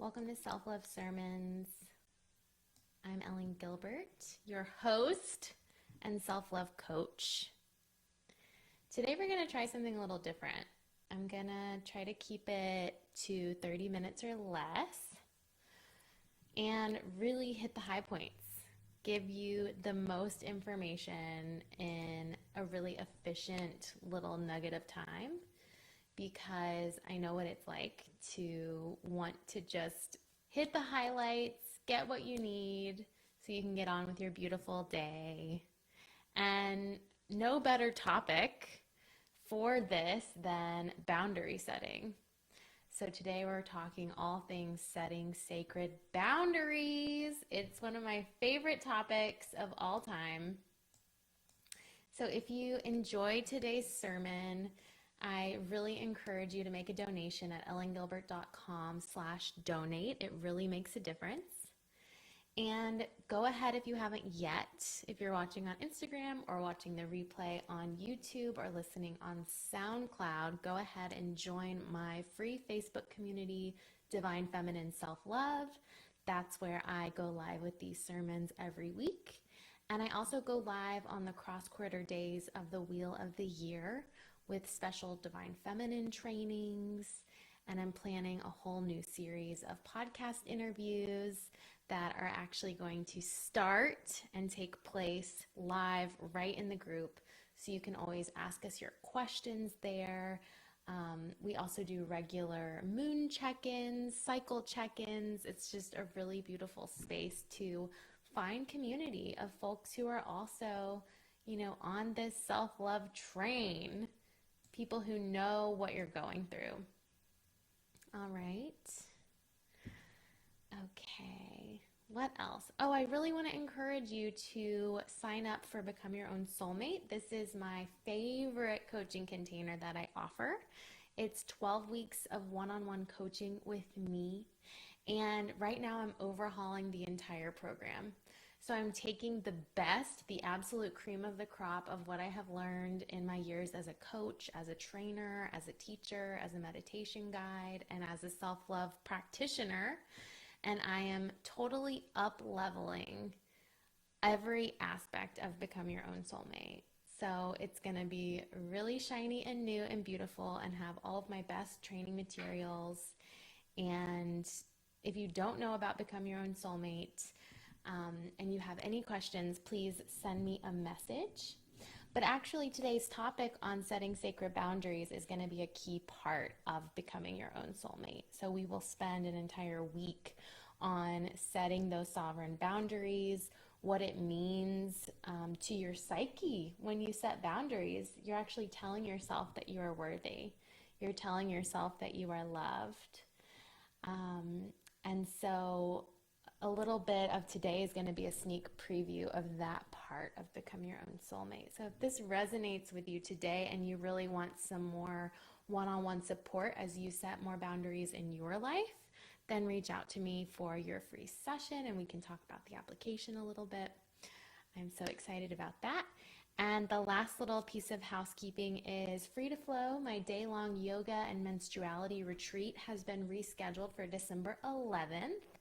Welcome to Self-Love Sermons. I'm Ellen Gilbert, your host and self-love coach. Today we're going to try something a little different. I'm going to try to keep it to 30 minutes or less and really hit the high points. Give you the most information in a really efficient little nugget of time, because I know what it's like to want to just hit the highlights, get what you need so you can get on with your beautiful day. And no better topic for this than boundary setting. So today we're talking all things setting sacred boundaries. It's one of my favorite topics of all time. So if you enjoyed today's sermon, I really encourage you to make a donation at ellengilbert.com/donate. It really makes a difference. And go ahead, if you haven't yet, if you're watching on Instagram or watching the replay on YouTube or listening on SoundCloud, go ahead and join my free Facebook community, Divine Feminine Self-Love. That's where I go live with these sermons every week. And I also go live on the cross-quarter days of the Wheel of the Year with special Divine Feminine trainings. And I'm planning a whole new series of podcast interviews that are actually going to start and take place live right in the group. So you can always ask us your questions there. We also do regular moon check-ins, cycle check-ins. It's just a really beautiful space to find community of folks who are also, on this self-love train, people who know what you're going through. All right. Okay. What else? Oh, I really want to encourage you to sign up for Become Your Own Soulmate. This is my favorite coaching container that I offer. It's 12 weeks of one-on-one coaching with me. And right now I'm overhauling the entire program. So I'm taking the best, the absolute cream of the crop of what I have learned in my years as a coach, as a trainer, as a teacher, as a meditation guide, and as a self-love practitioner. And I am totally up-leveling every aspect of Become Your Own Soulmate. So it's going to be really shiny and new and beautiful and have all of my best training materials. And if you don't know about Become Your Own Soulmate, and you have any questions, please send me a message. But actually today's topic on setting sacred boundaries is going to be a key part of becoming your own soulmate. So we will spend an entire week on setting those sovereign boundaries, what it means to your psyche when you set boundaries. You're actually telling yourself that you are worthy. You're telling yourself that you are loved. And so a little bit of today is going to be a sneak preview of that part of Become Your Own Soulmate. So if this resonates with you today and you really want some more one-on-one support as you set more boundaries in your life, then reach out to me for your free session and we can talk about the application a little bit. I'm so excited about that. And the last little piece of housekeeping is Free to Flow. My day-long yoga and menstruality retreat has been rescheduled for December 11th.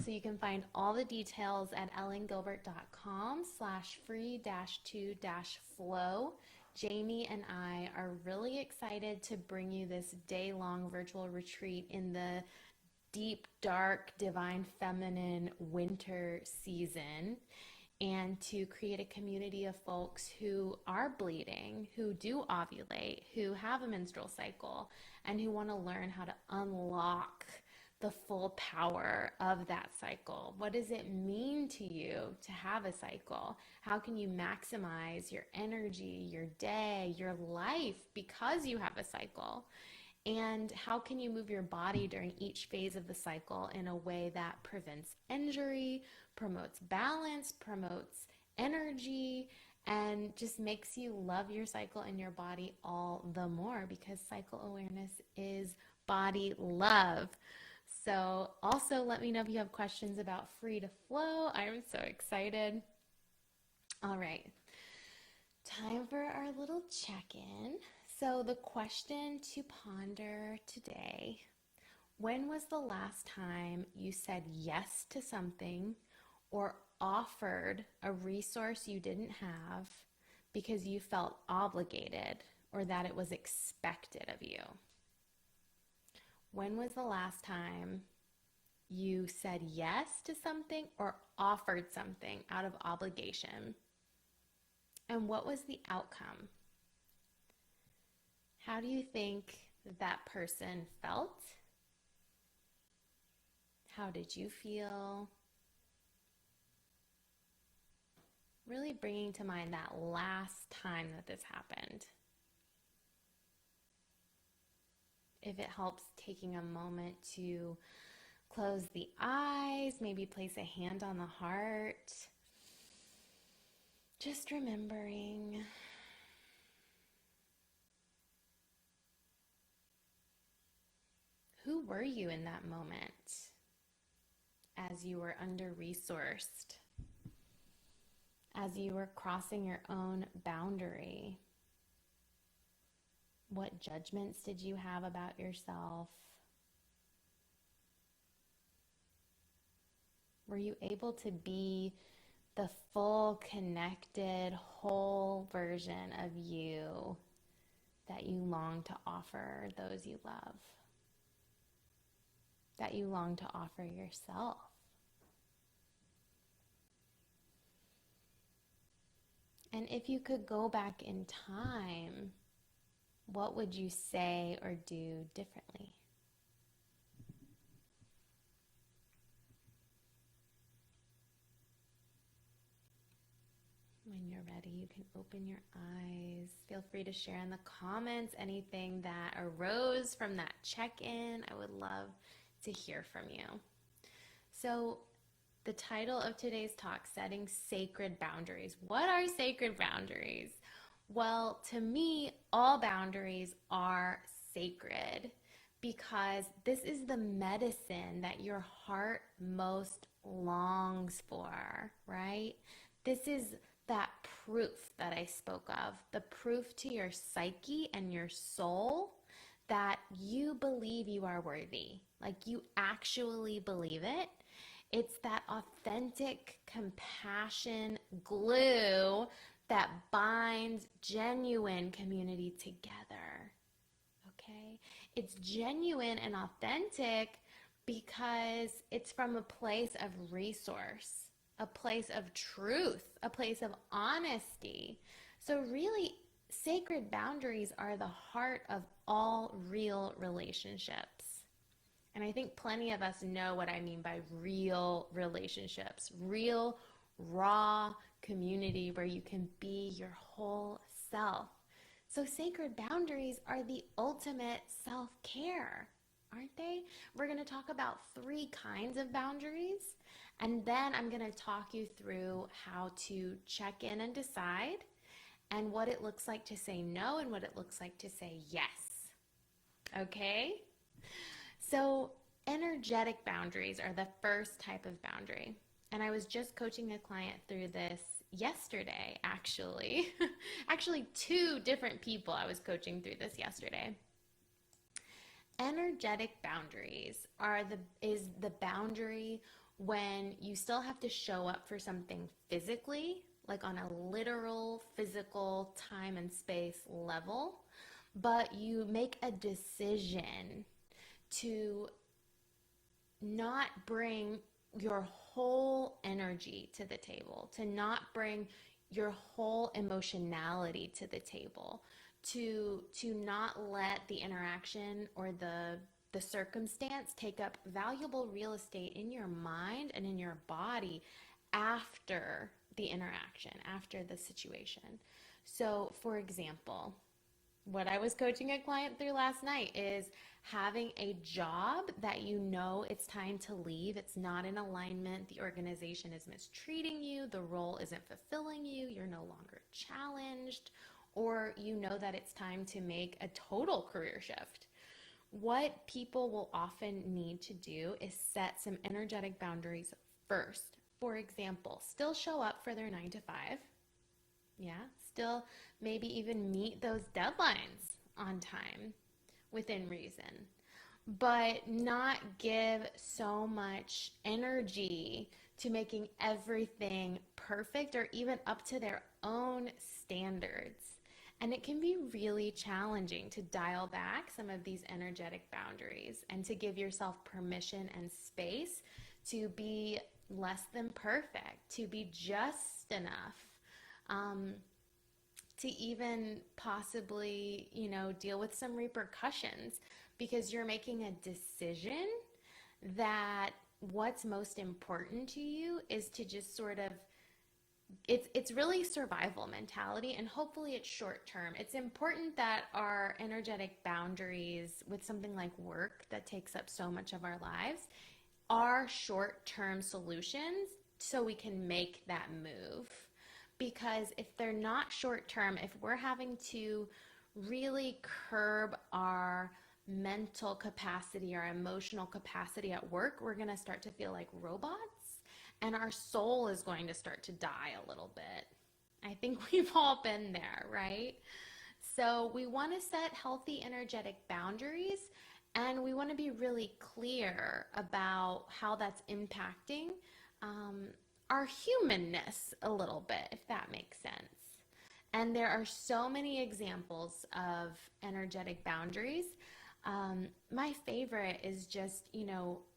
So you can find all the details at ellengilbert.com/free-to-flow. Jamie and I are really excited to bring you this day-long virtual retreat in the deep, dark, divine feminine winter season, and to create a community of folks who are bleeding, who do ovulate, who have a menstrual cycle, and who want to learn how to unlock the full power of that cycle. What does it mean to you to have a cycle? How can you maximize your energy, your day, your life because you have a cycle? And how can you move your body during each phase of the cycle in a way that prevents injury, promotes balance, promotes energy, and just makes you love your cycle and your body all the more, because cycle awareness is body love. So also let me know if you have questions about Free to Flow. I'm so excited. All right, time for our little check-in. So the question to ponder today: When was the last time you said yes to something or offered a resource you didn't have because you felt obligated or that it was expected of you? When was the last time you said yes to something or offered something out of obligation? And what was the outcome? How do you think that person felt? How did you feel? Really bringing to mind that last time that this happened. If it helps, taking a moment to close the eyes, maybe place a hand on the heart. Just remembering. Who were you in that moment as you were under-resourced, as you were crossing your own boundary? What judgments did you have about yourself? Were you able to be the full, connected, whole version of you that you long to offer those you love? That you long to offer yourself? And if you could go back in time, what would you say or do differently? When you're ready, you can open your eyes. Feel free to share in the comments anything that arose from that check-in. I would love to hear from you. So, the title of today's talk, Setting Sacred Boundaries. What are sacred boundaries? Well, to me, all boundaries are sacred because this is the medicine that your heart most longs for, right? This is that proof that I spoke of, the proof to your psyche and your soul that you believe you are worthy. Like you actually believe it. It's that authentic compassion glue that binds genuine community together. Okay? It's genuine and authentic because it's from a place of resource, a place of truth, a place of honesty. So really, sacred boundaries are the heart of all real relationships. And I think plenty of us know what I mean by real relationships, real, raw community where you can be your whole self. So sacred boundaries are the ultimate self-care, aren't they? We're going to talk about 3 kinds of boundaries, and then I'm going to talk you through how to check in and decide, and what it looks like to say no and what it looks like to say yes. Okay? So energetic boundaries are the first type of boundary. And I was just coaching a client through this yesterday, actually. Actually, 2 different people I was coaching through this yesterday. Energetic boundaries is the boundary when you still have to show up for something physically, like on a literal physical time and space level, but you make a decision to not bring your whole energy to the table, to not bring your whole emotionality to the table, to not let the interaction or the circumstance take up valuable real estate in your mind and in your body after the interaction, after the situation. So, for example, what I was coaching a client through last night is having a job that you know it's time to leave. It's not in alignment. The organization is mistreating you. The role isn't fulfilling you. You're no longer challenged, or you know that it's time to make a total career shift. What people will often need to do is set some energetic boundaries first. For example, still show up for their 9 to 5. Yeah, still maybe even meet those deadlines on time within reason. but not give so much energy to making everything perfect or even up to their own standards. And it can be really challenging to dial back some of these energetic boundaries and to give yourself permission and space to be less than perfect, to be just enough. Um, to even possibly, deal with some repercussions because you're making a decision that what's most important to you is to just sort of it's really survival mentality, and hopefully it's short term. It's important that our energetic boundaries with something like work that takes up so much of our lives are short term solutions so we can make that move. Because if they're not short term, if we're having to really curb our mental capacity, our emotional capacity at work, we're going to start to feel like robots and our soul is going to start to die a little bit. I think we've all been there, right? So we want to set healthy energetic boundaries and we want to be really clear about how that's impacting um, our humanness a little bit, if that makes sense. And there are so many examples of energetic boundaries. My favorite is just,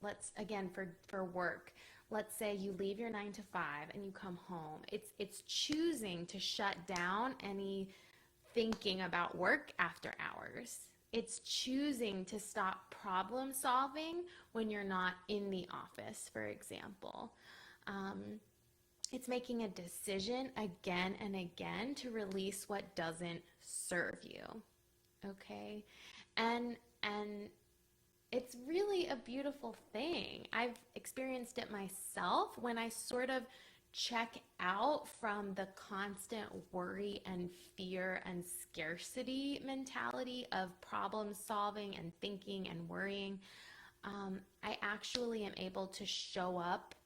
let's again for work. Let's say you leave your 9 to 5 and you come home. It's choosing to shut down any thinking about work after hours. It's choosing to stop problem solving when you're not in the office, for example. Um, it's making a decision again and again to release what doesn't serve you. Okay? And it's really a beautiful thing. I've experienced it myself when I sort of check out from the constant worry and fear and scarcity mentality of problem solving and thinking and worrying. I actually am able to show up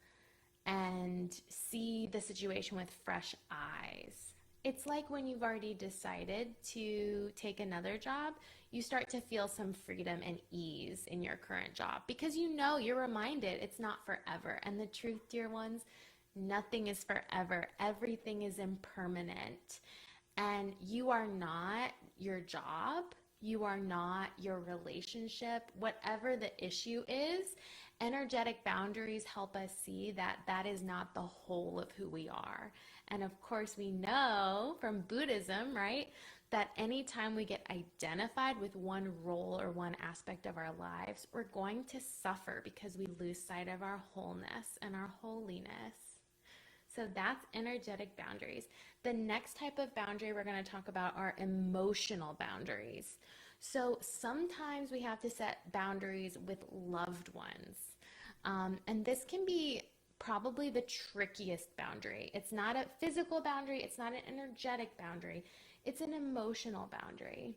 and see the situation with fresh eyes. It's like when you've already decided to take another job, you start to feel some freedom and ease in your current job because you're reminded it's not forever. And the truth, dear ones, nothing is forever. Everything is impermanent. And you are not your job. You are not your relationship. Whatever the issue is, energetic boundaries help us see that that is not the whole of who we are. And of course, we know from Buddhism, right, that anytime we get identified with one role or one aspect of our lives, we're going to suffer because we lose sight of our wholeness and our holiness. So that's energetic boundaries. The next type of boundary we're going to talk about are emotional boundaries. So sometimes we have to set boundaries with loved ones. And this can be probably the trickiest boundary. It's not a physical boundary, it's not an energetic boundary, it's an emotional boundary.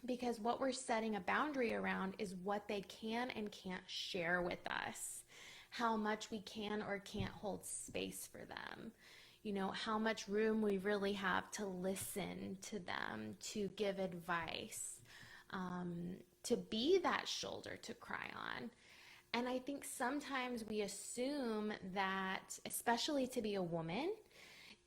Because what we're setting a boundary around is what they can and can't share with us, how much we can or can't hold space for them, how much room we really have to listen to them, to give advice, to be that shoulder to cry on. And I think sometimes we assume that, especially to be a woman,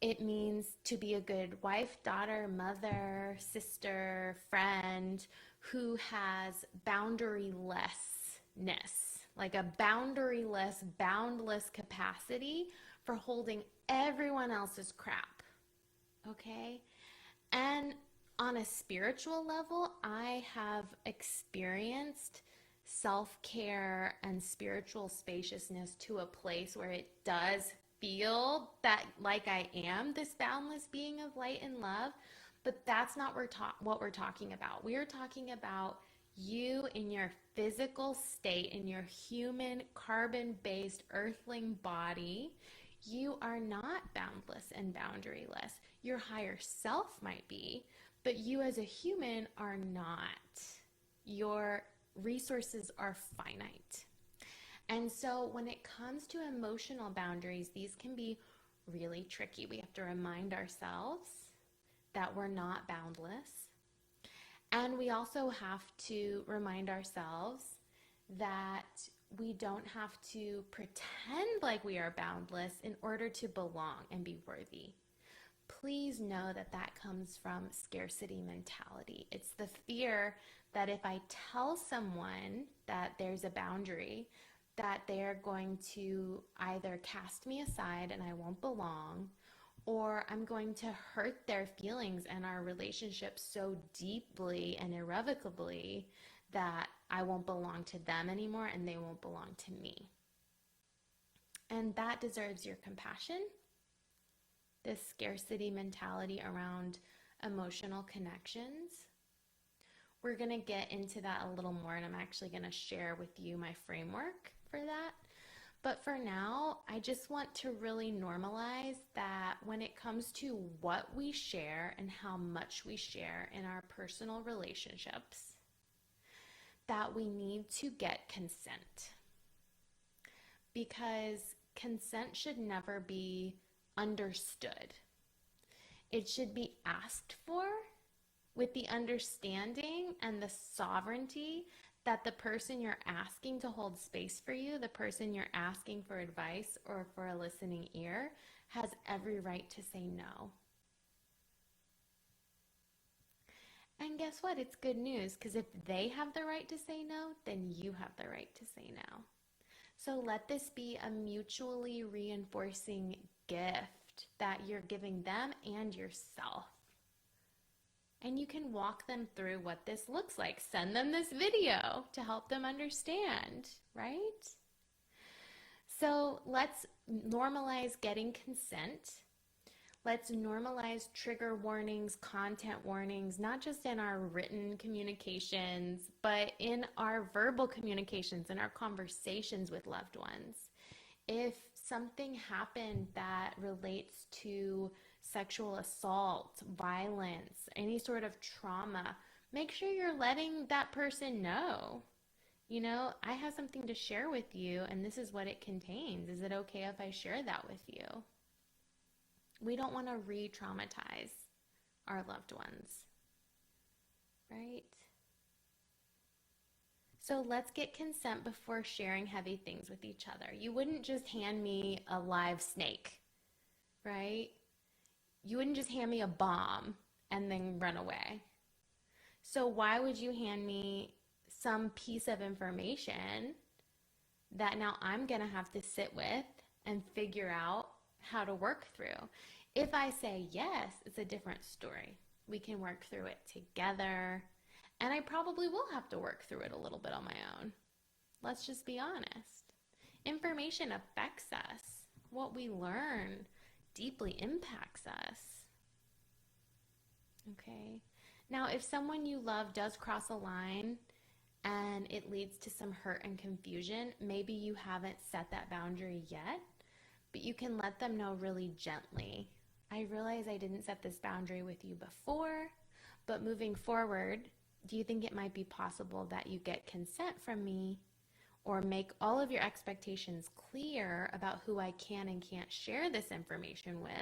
it means to be a good wife, daughter, mother, sister, friend who has boundarylessness, like a boundaryless, boundless capacity for holding everyone else's crap. Okay? And on a spiritual level, I have experienced self-care and spiritual spaciousness to a place where it does feel that like I am this boundless being of light and love, but that's not what we're talking about. We are talking about you in your physical state, in your human carbon-based earthling body. You are not boundless and boundaryless. Your higher self might be, but you as a human are not. Your resources are finite. And so when it comes to emotional boundaries, these can be really tricky. We have to remind ourselves that we're not boundless. And we also have to remind ourselves that we don't have to pretend like we are boundless in order to belong and be worthy. Please know that that comes from scarcity mentality. It's the fear that if I tell someone that there's a boundary, that they're going to either cast me aside and I won't belong, or I'm going to hurt their feelings and our relationship so deeply and irrevocably that I won't belong to them anymore and they won't belong to me. And that deserves your compassion. This scarcity mentality around emotional connections. We're going to get into that a little more, and I'm actually going to share with you my framework for that. But for now, I just want to really normalize that when it comes to what we share and how much we share in our personal relationships, that we need to get consent. Because consent should never be understood. It should be asked for with the understanding and the sovereignty that the person you're asking to hold space for you, the person you're asking for advice or for a listening ear, has every right to say no. And guess what? It's good news, because if they have the right to say no, then you have the right to say no. So let this be a mutually reinforcing gift that you're giving them and yourself. And you can walk them through what this looks like. Send them this video to help them understand, right? So let's normalize getting consent. Let's normalize trigger warnings, content warnings, not just in our written communications, but in our verbal communications, in our conversations with loved ones. If something happened that relates to sexual assault, violence, any sort of trauma, make sure you're letting that person know. You know, I have something to share with you, and this is what it contains. Is it okay if I share that with you? We don't want to re-traumatize our loved ones, right? So let's get consent before sharing heavy things with each other. You wouldn't just hand me a live snake, right? You wouldn't just hand me a bomb and then run away. So why would you hand me some piece of information that now I'm going to have to sit with and figure out how to work through? If I say yes, it's a different story. We can work through it together. And I probably will have to work through it a little bit on my own. Let's just be honest. Information affects us. What we learn deeply impacts us. Okay? Now, if someone you love does cross a line and it leads to some hurt and confusion, maybe you haven't set that boundary yet, but you can let them know really gently. I realize I didn't set this boundary with you before, but moving forward, do you think it might be possible that you get consent from me or make all of your expectations clear about who I can and can't share this information with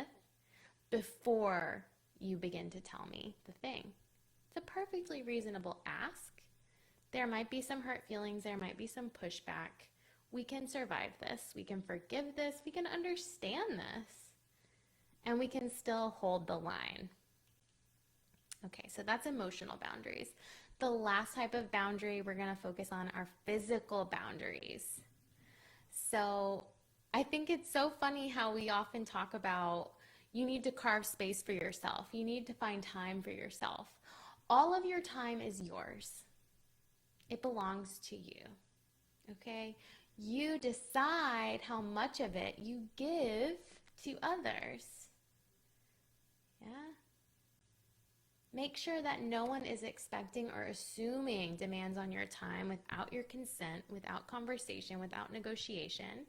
before you begin to tell me the thing? It's a perfectly reasonable ask. There might be some hurt feelings. There might be some pushback. We can survive this. We can forgive this. We can understand this. And we can still hold the line. Okay, so that's emotional boundaries. The last type of boundary we're going to focus on are physical boundaries. So I think it's so funny how we often talk about you need to carve space for yourself. You need to find time for yourself. All of your time is yours. It belongs to you. Okay? You decide how much of it you give to others. Yeah? Make sure that no one is expecting or assuming demands on your time without your consent, without conversation, without negotiation.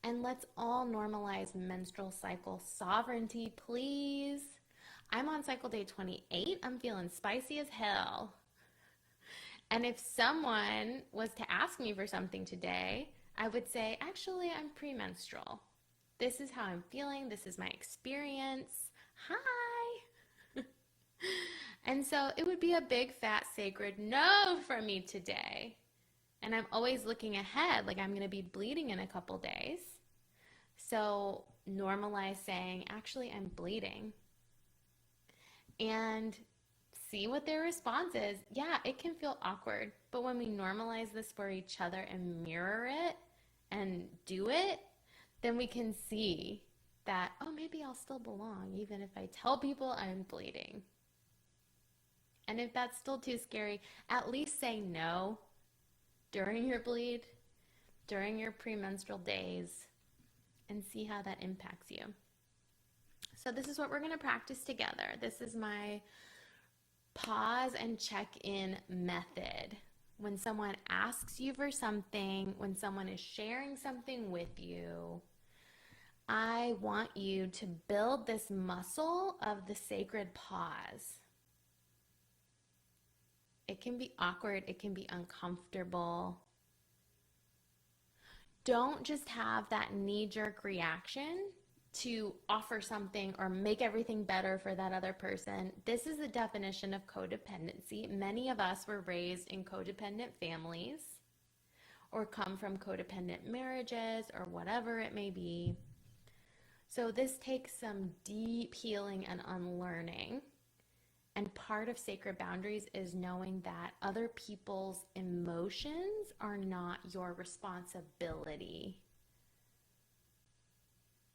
And let's all normalize menstrual cycle sovereignty, please. I'm on cycle day 28. I'm feeling spicy as hell. And if someone was to ask me for something today, I would say, actually, I'm premenstrual. This is how I'm feeling. This is my experience. Hi. And so it would be a big, fat, sacred no from me today. And I'm always looking ahead, like I'm going to be bleeding in a couple days. So normalize saying, actually, I'm bleeding. And see what their response is. Yeah, it can feel awkward, but when we normalize this for each other and mirror it and do it, then we can see that, oh, maybe I'll still belong, even if I tell people I'm bleeding. And if that's still too scary, at least say no during your bleed, during your premenstrual days, and see how that impacts you. So, this is what we're going to practice together. This is my pause and check in method. When someone asks you for something, when someone is sharing something with you, I want you to build this muscle of the sacred pause. It can be awkward, it can be uncomfortable. Don't just have that knee-jerk reaction to offer something or make everything better for that other person. This is the definition of codependency. Many of us were raised in codependent families or come from codependent marriages or whatever it may be. So this takes some deep healing and unlearning. And part of sacred boundaries is knowing that other people's emotions are not your responsibility.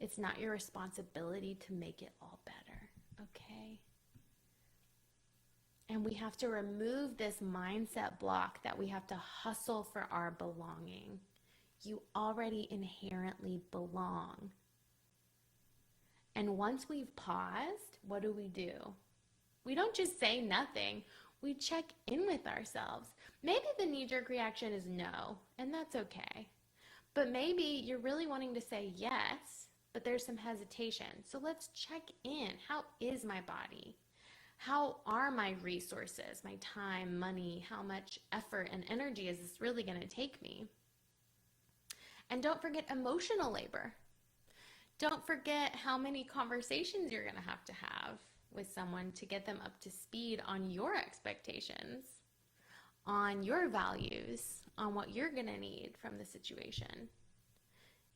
It's not your responsibility to make it all better, okay? And we have to remove this mindset block that we have to hustle for our belonging. You already inherently belong. And once we've paused, what do? We don't just say nothing. We check in with ourselves. Maybe the knee-jerk reaction is no, and that's okay. But maybe you're really wanting to say yes, but there's some hesitation. So let's check in. How is my body? How are my resources, my time, money? How much effort and energy is this really going to take me? And don't forget emotional labor. Don't forget how many conversations you're going to have with someone to get them up to speed on your expectations, on your values, on what you're going to need from the situation.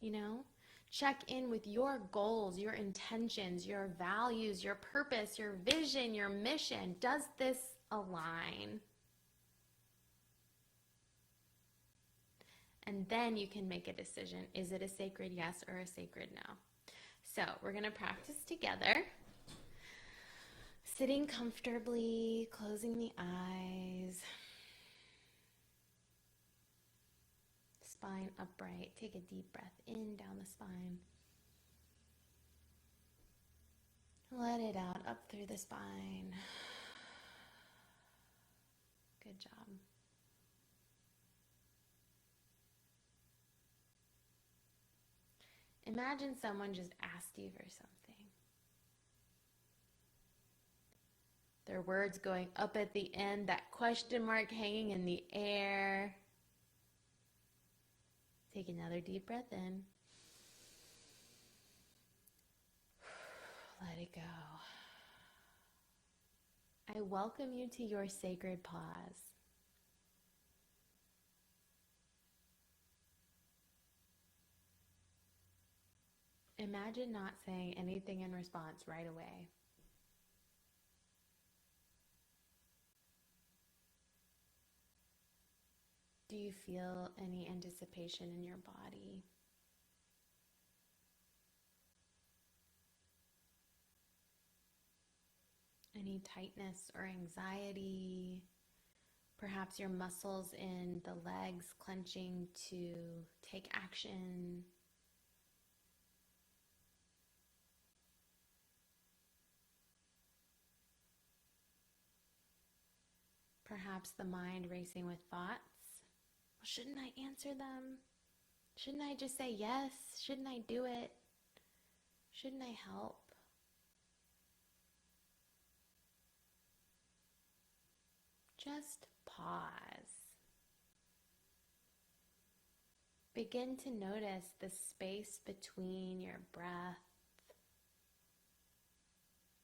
You know, check in with your goals, your intentions, your values, your purpose, your vision, your mission. Does this align? And then you can make a decision. Is it a sacred yes or a sacred no? So we're going to practice together. Sitting comfortably, closing the eyes. Spine upright. Take a deep breath in, down the spine. Let it out, up through the spine. Good job. Imagine someone just asked you for something. Their words going up at the end, that question mark hanging in the air. Take another deep breath in. Let it go. I welcome you to your sacred pause. Imagine not saying anything in response right away. Do you feel any anticipation in your body? Any tightness or anxiety? Perhaps your muscles in the legs clenching to take action. Perhaps the mind racing with thoughts. Well, shouldn't I answer them? Shouldn't I just say yes? Shouldn't I do it? Shouldn't I help? Just pause. Begin to notice the space between your breath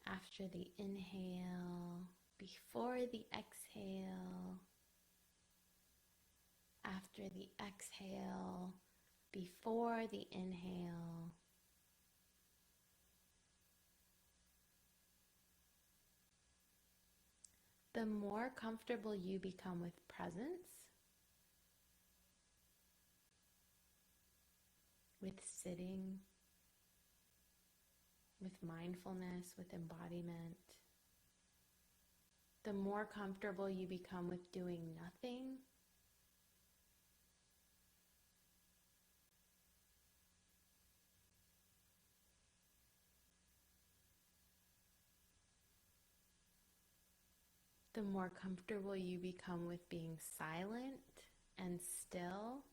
after the inhale, before the exhale. after the exhale, before the inhale. The more comfortable you become with presence, with sitting, with mindfulness, with embodiment, the more comfortable you become with doing nothing, the more comfortable you become with being silent and still,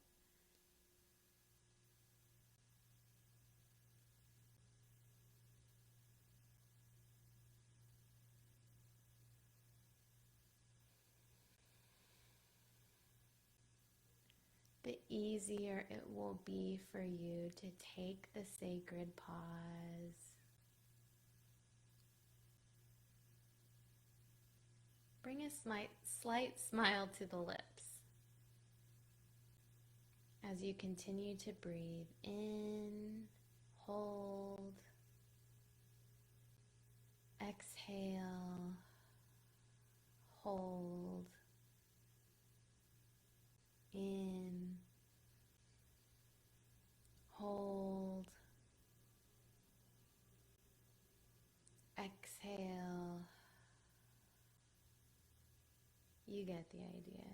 the easier it will be for you to take the sacred pause. Bring a slight smile to the lips as you continue to breathe in, hold, exhale, hold, in, hold, exhale. You get the idea.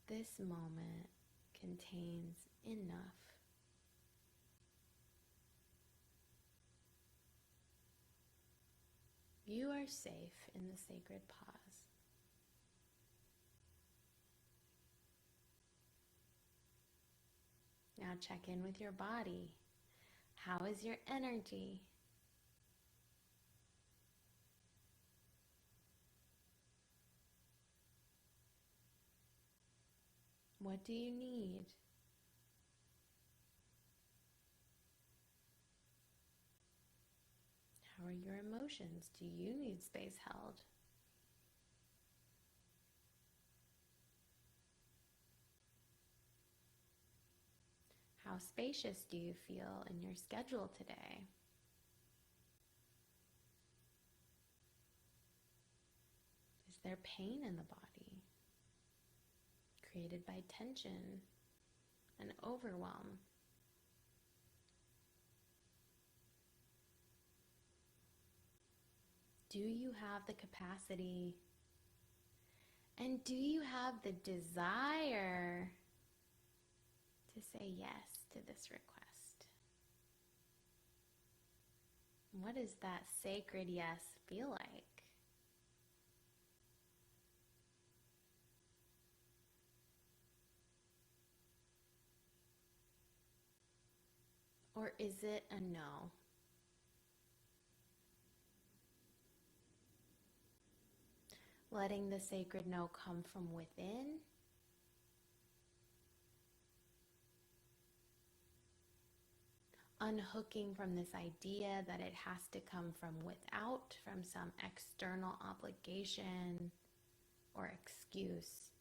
This moment contains enough. You are safe in the sacred pause. Now check in with your body. How is your energy? What do you need? How are your emotions? Do you need space held? How spacious do you feel in your schedule today? Is there pain in the body created by tension and overwhelm? Do you have the capacity and do you have the desire to say yes to this request? What does that sacred yes feel like? Or is it a no? Letting the sacred no come from within, unhooking from this idea that it has to come from without, from some external obligation or excuse.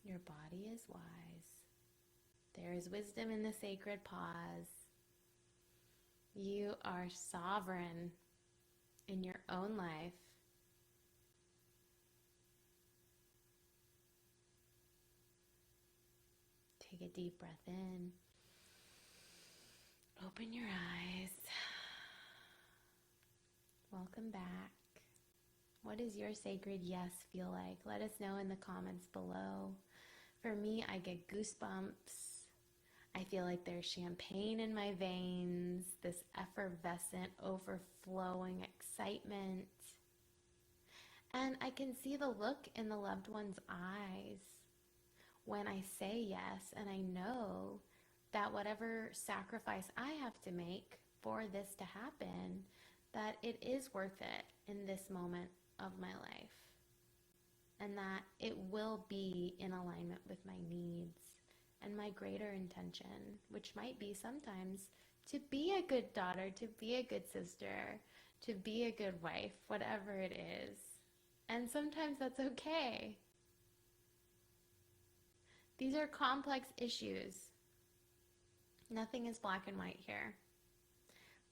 Your body is wise. There is wisdom in the sacred pause. You are sovereign in your own life. Take a deep breath in. Open your eyes. Welcome back. What does your sacred yes feel like? Let us know in the comments below. For me, I get goosebumps. I feel like there's champagne in my veins, this effervescent, overflowing excitement. And I can see the look in the loved one's eyes when I say yes, and I know that whatever sacrifice I have to make for this to happen, that it is worth it in this moment of my life, and that it will be in alignment with my needs and my greater intention, which might be sometimes to be a good daughter, to be a good sister, to be a good wife, whatever it is. And sometimes that's okay. These are complex issues. Nothing is black and white here.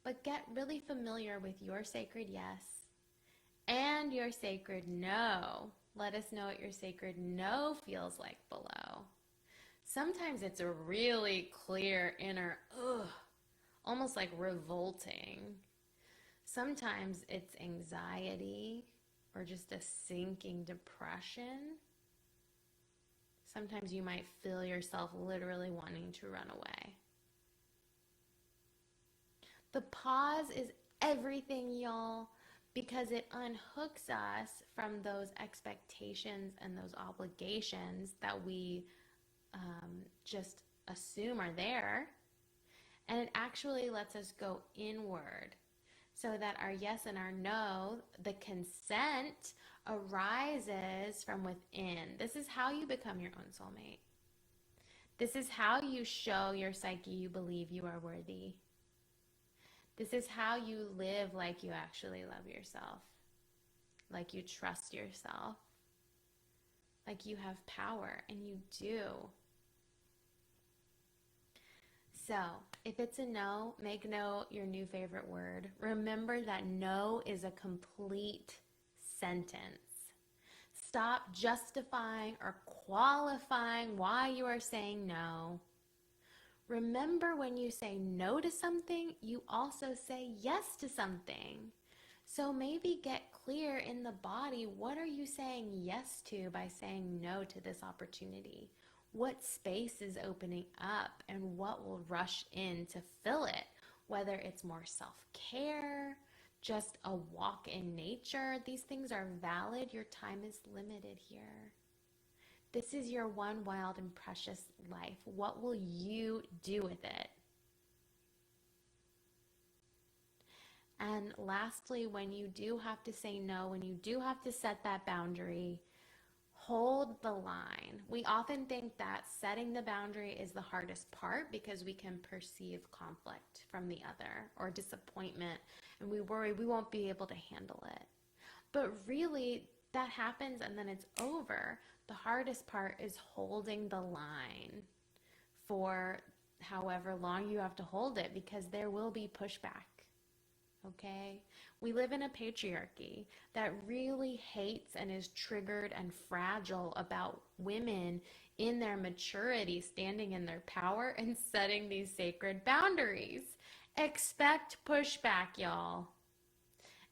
But get really familiar with your sacred yes and your sacred no. Let us know what your sacred no feels like below. Sometimes it's a really clear inner ugh, almost like revolting. Sometimes it's anxiety or just a sinking depression. Sometimes you might feel yourself literally wanting to run away. The pause is everything, y'all, because it unhooks us from those expectations and those obligations that we just assume are there. And it actually lets us go inward so that our yes and our no, the consent, arises from within. This is how you become your own soulmate. This is how you show your psyche you believe you are worthy. This is how you live like you actually love yourself, like you trust yourself, like you have power, and you do. So, if it's a no, make no your new favorite word. Remember that no is a complete sentence. Stop justifying or qualifying why you are saying no. Remember, when you say no to something, you also say yes to something. So maybe get clear in the body, what are you saying yes to by saying no to this opportunity? What space is opening up and what will rush in to fill it? Whether it's more self-care, just a walk in nature, these things are valid. Your time is limited here. This is your one wild and precious life. What will you do with it? And lastly, when you do have to say no, when you do have to set that boundary, hold the line. We often think that setting the boundary is the hardest part because we can perceive conflict from the other or disappointment, and we worry we won't be able to handle it. But really, that happens and then it's over. The hardest part is holding the line for however long you have to hold it, because there will be pushback. Okay? We live in a patriarchy that really hates and is triggered and fragile about women in their maturity, standing in their power and setting these sacred boundaries. Expect pushback, y'all.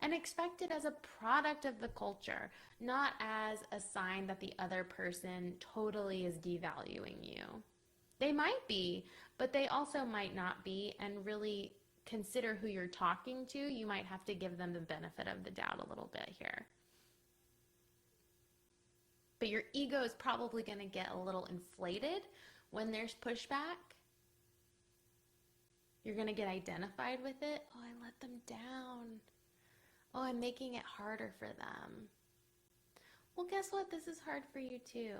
And expect it as a product of the culture, not as a sign that the other person totally is devaluing you. They might be, but they also might not be, and really consider who you're talking to. You might have to give them the benefit of the doubt a little bit here. But your ego is probably going to get a little inflated when there's pushback. You're going to get identified with it. Oh, I let them down. Oh, I'm making it harder for them. Well, guess what? This is hard for you too.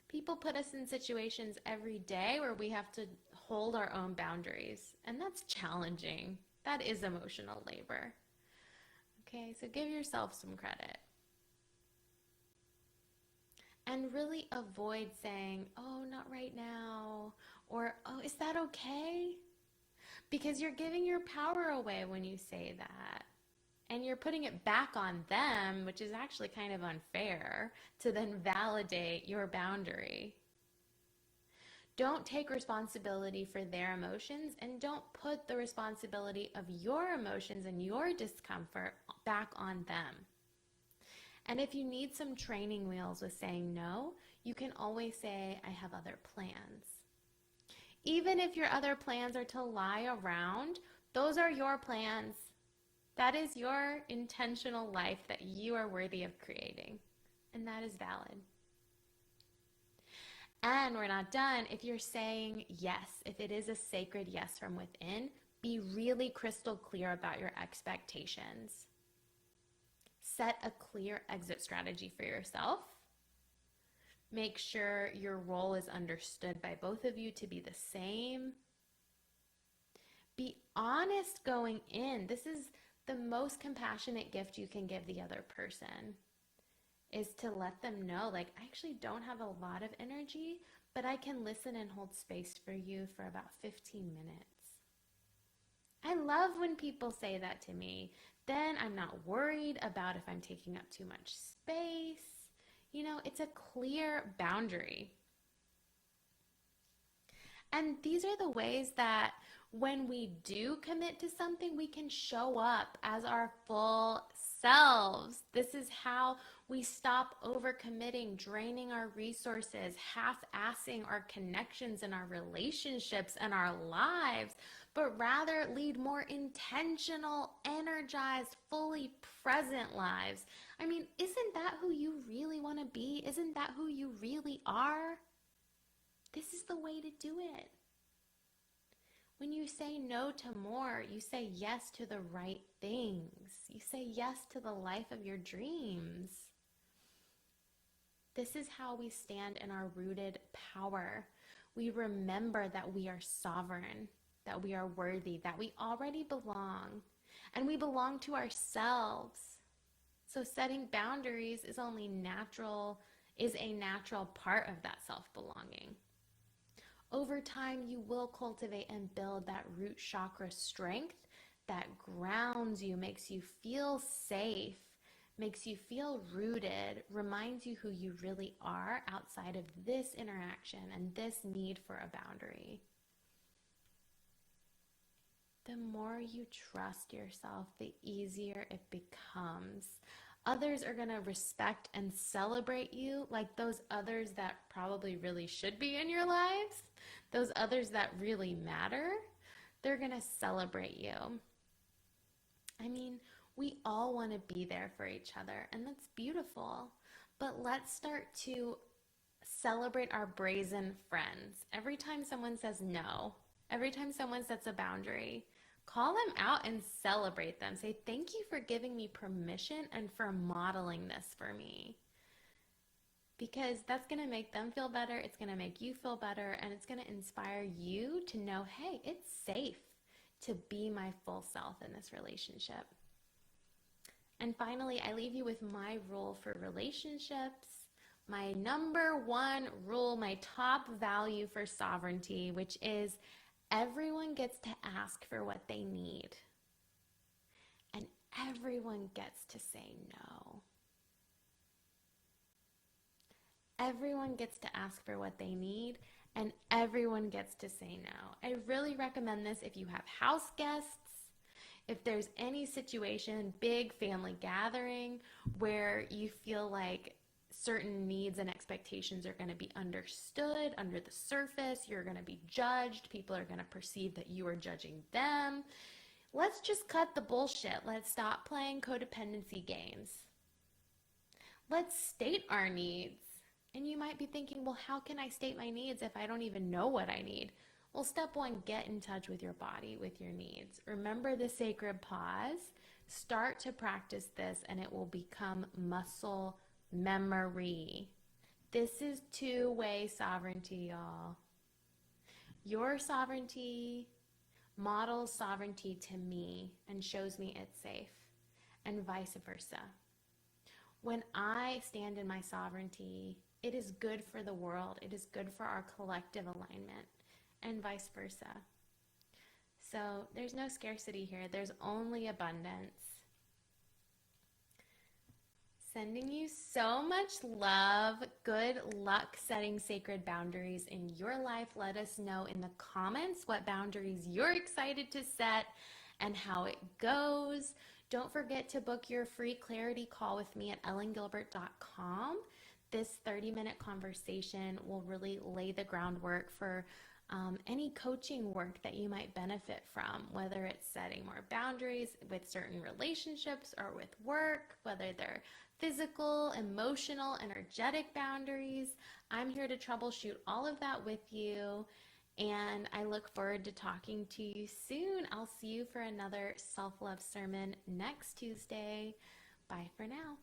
People put us in situations every day where we have to hold our own boundaries, and that's challenging. That is emotional labor. Okay, so give yourself some credit. And really avoid saying, oh, not right now, or oh, is that okay? Because you're giving your power away when you say that. And you're putting it back on them, which is actually kind of unfair, to then validate your boundary. Don't take responsibility for their emotions, and don't put the responsibility of your emotions and your discomfort back on them. And if you need some training wheels with saying no, you can always say, I have other plans. Even if your other plans are to lie around, those are your plans. That is your intentional life that you are worthy of creating, and that is valid. And we're not done. If you're saying yes, if it is a sacred yes from within, be really crystal clear about your expectations. Set a clear exit strategy for yourself. Make sure your role is understood by both of you to be the same. Be honest going in. This is The most compassionate gift you can give the other person is to let them know, like, I actually don't have a lot of energy, but I can listen and hold space for you for about 15 minutes. I love when people say that to me. Then I'm not worried about if I'm taking up too much space. You know, it's a clear boundary. And these are the ways that when we do commit to something, we can show up as our full selves. This is how we stop overcommitting, draining our resources, half-assing our connections and our relationships and our lives, but rather lead more intentional, energized, fully present lives. I mean, isn't that who you really want to be? Isn't that who you really are? This is the way to do it. When you say no to more, you say yes to the right things. You say yes to the life of your dreams. This is how we stand in our rooted power. We remember that we are sovereign, that we are worthy, that we already belong, and we belong to ourselves. So setting boundaries is a natural part of that self-belonging. Over time, you will cultivate and build that root chakra strength that grounds you, makes you feel safe, makes you feel rooted, reminds you who you really are outside of this interaction and this need for a boundary. The more you trust yourself, the easier it becomes. Others are going to respect and celebrate you, like those others that probably really should be in your lives, those others that really matter. They're going to celebrate you. I mean, we all want to be there for each other, and that's beautiful. But let's start to celebrate our brazen friends. Every time someone says no, every time someone sets a boundary, call them out and celebrate them. Say, thank you for giving me permission and for modeling this for me. Because that's going to make them feel better, it's going to make you feel better, and it's going to inspire you to know, hey, it's safe to be my full self in this relationship. And finally, I leave you with my rule for relationships, my number one rule, my top value for sovereignty, which is everyone gets to ask for what they need. And everyone gets to say no. Everyone gets to ask for what they need, and everyone gets to say no. I really recommend this if you have house guests, if there's any situation, big family gathering, where you feel like certain needs and expectations are going to be understood under the surface, you're going to be judged, people are going to perceive that you are judging them. Let's just cut the bullshit. Let's stop playing codependency games. Let's state our needs. And you might be thinking, well, how can I state my needs if I don't even know what I need? Well, step one, get in touch with your body, with your needs. Remember the sacred pause. Start to practice this, and it will become muscle memory. This is two-way sovereignty, y'all. Your sovereignty models sovereignty to me and shows me it's safe, and vice versa. When I stand in my sovereignty, it is good for the world. It is good for our collective alignment, and vice versa. So there's no scarcity here. There's only abundance. Sending you so much love. Good luck setting sacred boundaries in your life. Let us know in the comments what boundaries you're excited to set and how it goes. Don't forget to book your free clarity call with me at ellengilbert.com. This 30-minute conversation will really lay the groundwork for any coaching work that you might benefit from, whether it's setting more boundaries with certain relationships or with work, whether they're physical, emotional, energetic boundaries. I'm here to troubleshoot all of that with you, and I look forward to talking to you soon. I'll see you for another self-love sermon next Tuesday. Bye for now.